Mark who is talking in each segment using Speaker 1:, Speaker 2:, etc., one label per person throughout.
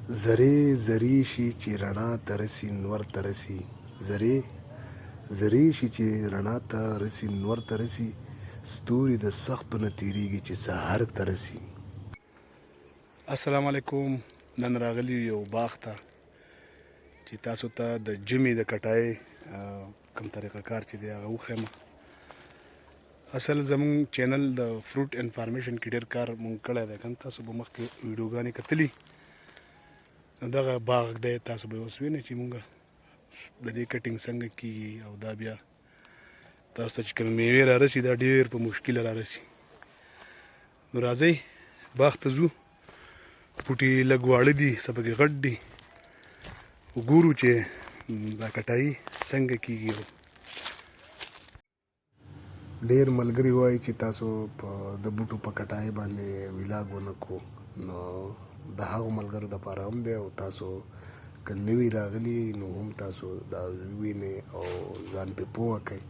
Speaker 1: زری زری شي چې رڼا ته رسي نور ته رسي. زری زری شي چې رڼا ته رسي نور ته رسي. ستوري د سختو نه تیریږي چې سحر ته رسي.
Speaker 2: السلام علیکم. نن راغلی یو باغ ته چې تاسو ته د جمعې د کټای کوم طریقه کار چې دی هغه وښیم. اصل زموږ چینل د فروټ انفارمیشن کې ډېر کار مونږ کړی دی، کنه تاسو به مخکې ویډیوګانې کتلي. نو دغه باغ دی، تاسو به اوس وینئ چې مونږ د دې کټینګ څنګه کیږي، او دا بیا تاسو ته چې کومې میوې را رسي دا ډېر په مشکله را رسي. نو راځئ باغ ته ځو. بوټي لږ واړه دي، څه پکې غټ دي. وګورو چې دا کټایي څنګه کیږي.
Speaker 1: ډېر ملګري وایي چې تاسو په د بوټو په کټای باندې ویلاګ ونه کړو، نو د هغو ملګرو دپاره هم دی، او تاسو که نوي راغلي نو هم تاسو دا ووینئ او ځان پرې پوه کړئ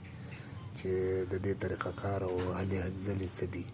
Speaker 1: چې د دې طریقه کار او هلې ځلې څه دي.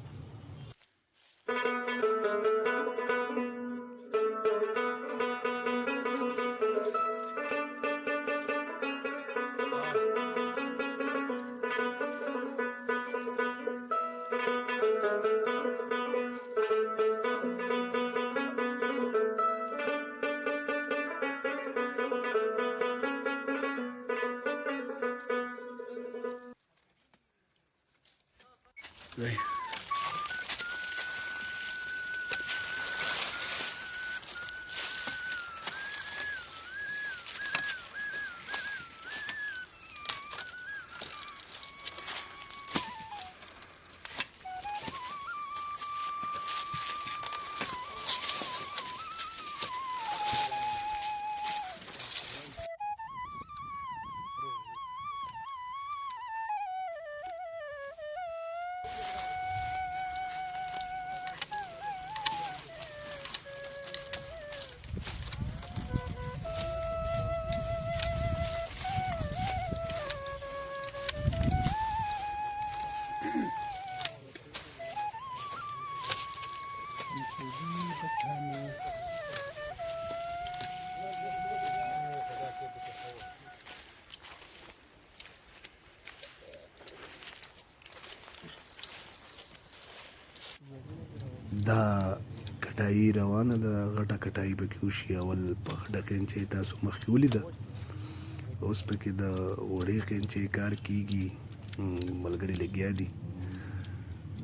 Speaker 1: دا کټایي روانه ده، غټه کټایي پکې وشي. اول په غټه قینچۍ تاسو مخکې ولیده، اوس پکې د وړې قینچۍ کار کیږي. ملګري لګیا دي،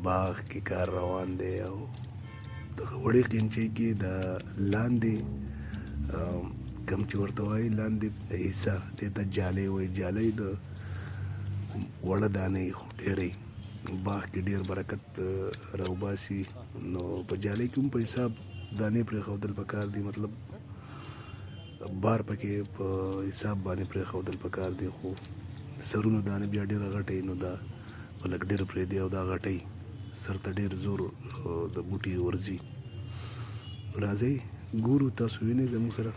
Speaker 1: باغ کې کار روان دی، او د وړې قینچۍ کې د لاندې کم چې ورته وایي لاندې حصه دې ته جالۍ وایي. جالۍ د وړه دانې خو ډېرې باغ کې ډېر برکت راوباسي. نو په جالۍ کې هم په حساب دانې پرېښودل پکار دي، مطلب بار پکې په حساب باندې پرېښودل پکار دي. خو سرونو دانې بیا ډېره غټې، نو دا په لږ ډېر پرېږدي، او دا غټۍ سر ته ډېر زور د بوټي ورځي. راځئ ګورو، تاسو وینئ زموږ سره.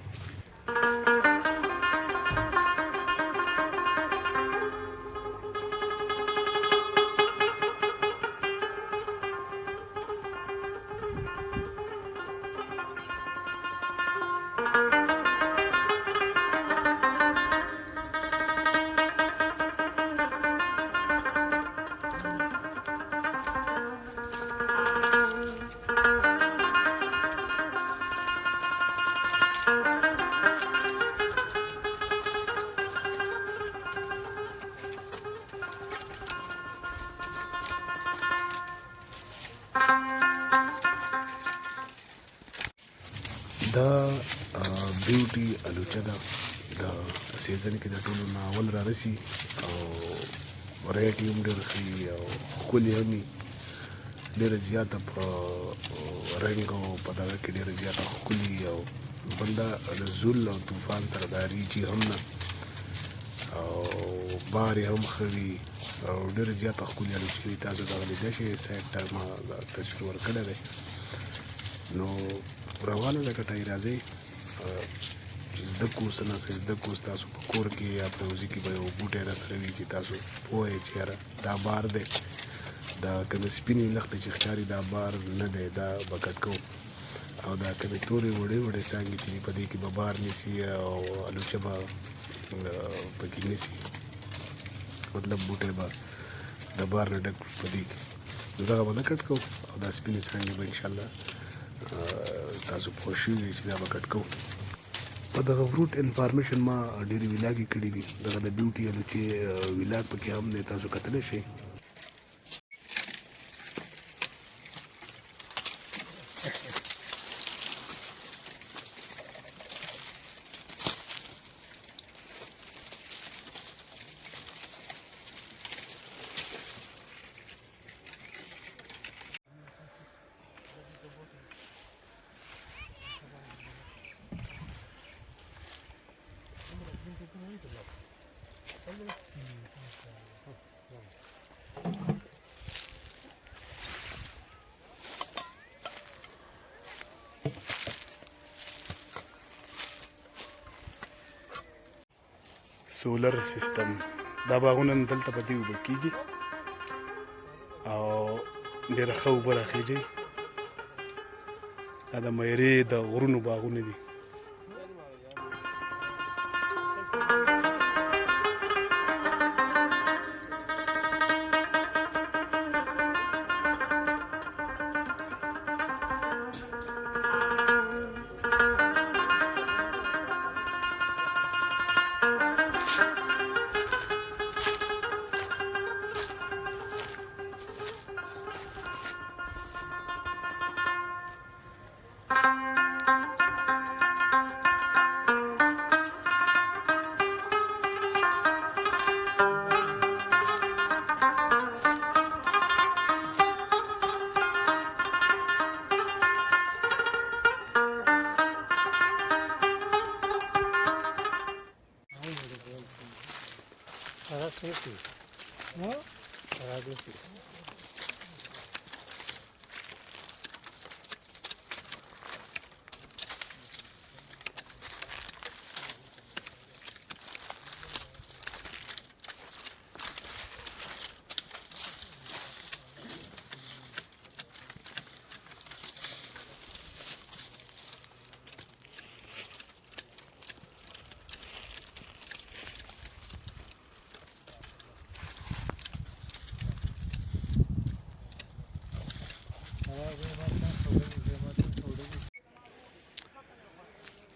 Speaker 1: دا بیوټي الوچه ده، د سیزن کې د ټولو نه اول را رسي، او ریټ یې هم ډېر ښه وي، او ښکلې هم وي. ډېره زیاته په رنګ او په دغه کې ډېره زیاته ښکلي، او بل دا د زول او طوفان سره دا ریچي هم نه، او بار یې هم ښه وي، او ډېره زیاته ښکلې الوچې وي. تاسو دغه لیدلی شئ، سایډ ته ما تصویر ورکړی دی. نو روانه ده کټایي. راځئ چې زده کړو څه نه څه زده کړو. ستاسو په کور کې یا په روزي کې به یو بوټی راسره وي چې تاسو پوه یئ چې یاره دا بار دی، دا کومې سپینې لښتې چې ښکاري دا بار نه دی، دا به کټ کوو. او دا کومې تورې وړې وړې څانګې چې دي په دې کې به بار نیسي او الوچه به پکې نیسي، مطلب بوټی به د بار نه ډک په دې کې. نو دغه به نه کټ کوو او دا سپینې څانګې به انشاءالله تاسو پوه شوي یئ چې دا به کټ کوو. په دغه فروټ انفارمیشن ما ډېرې ولاګې کړي دي، دغه د بیوټي الوچې ولاګ پکې هم دی، تاسو کتلی شئ. سولر سیستم دا باغونه دلته په دې اوبه کېږي او ډېره ښه اوبه راخېږي. دا د میرې د غرونو باغونه دي.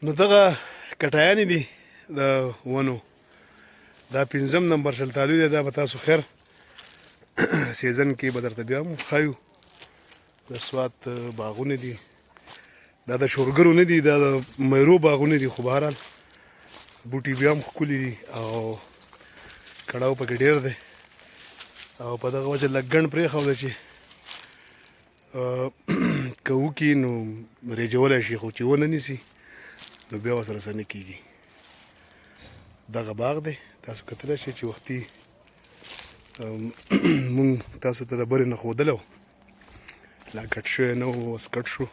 Speaker 1: نو دغه کټایانې دي د ونو، دا 5 نمبر شلتالو دی. دا به تاسو خیر سیزن کې به درته بیا هم ښایو. د سوات باغونه دي، دا د شورګرو نه دي، دا د میرو باغونه دي، خو بهرحال بوټي بیا هم ښکلي دي او کړاو پکې ډېر دی او په دغه وجه لږ ګڼ پرېښوده چې که وکړي نو رېجولی شي، خو چې ونه نیسي نو بیا ورسره څه نه کېږي. دغه باغ دی، تاسو کتلی شئ چې وختي مونږ تاسو ته د برې نه ښودلی و، لا کټ شوی نه و، اوس کټ شو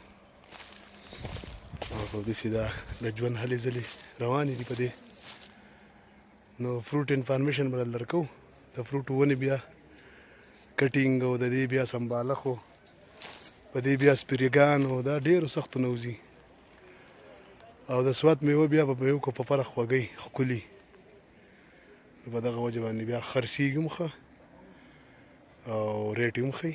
Speaker 1: او داسې دا د ژوند هلې ځلې روانې دي په دې. نو فروټ انفارمیشن به درله کوو، د فروټ ونې بیا کټینګ او د دې بیا سنبالښ و، په دې بیا سپریګان او دا ډېرو سختو نه وځي او د سوات میوه بیا په یو په فرق خوږی ښکلي، نو په دغه وجه باندې بیا خرڅېږي هم ښه او ریټ یې هم ښه.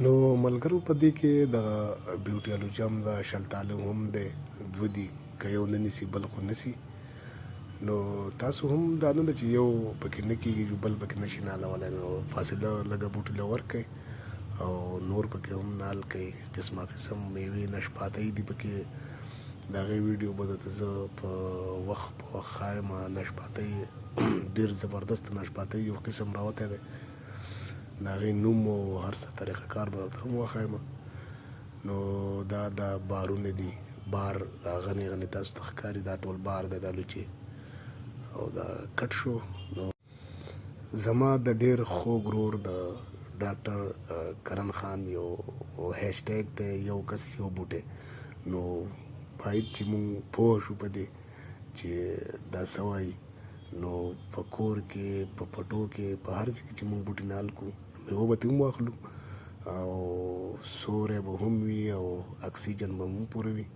Speaker 1: نو ملګرو په دې کې دغه بیوټي الوچه هم ده، شلتالو هم دی، دوه دي، که یو نه نیسي بل خو نیسي. نو تاسو هم دا نه ده چې یو پکې نه کېږي بل پکې نشي نالولی، نو فاصله لږه بوټي له ورکئ او نور پکې هم نال کوي. قسمه قسم میوې نشپاتۍ دي پکې، د هغې ویډیو به درته زه په وخت ښایم. نشپاتۍ ډېر زبردست نشپاتۍ یو قسم راوتی دی، د هغې نوم او هر څه طریقه کار به درته هم وښایم. نو دا بارونه دي، بار دا غنې غنې تاسو ته ښکاري، دا ټول بار دی د الوچې او دا کټ شو. نو زما د ډېر خوږ ورور د ډاکټر کرن خان یو هیشټیګ دی، یو کس یو بوټی، نو باید چې مونږ پوه شو په دې چې دا څه وایي. نو په کور کې، په پټو کې، په هر ځای کې چې مونږ بوټي نال کړو، میوه به ترې هم واخلو او سوری به هم وي او اکسیجن به هم پوره وي.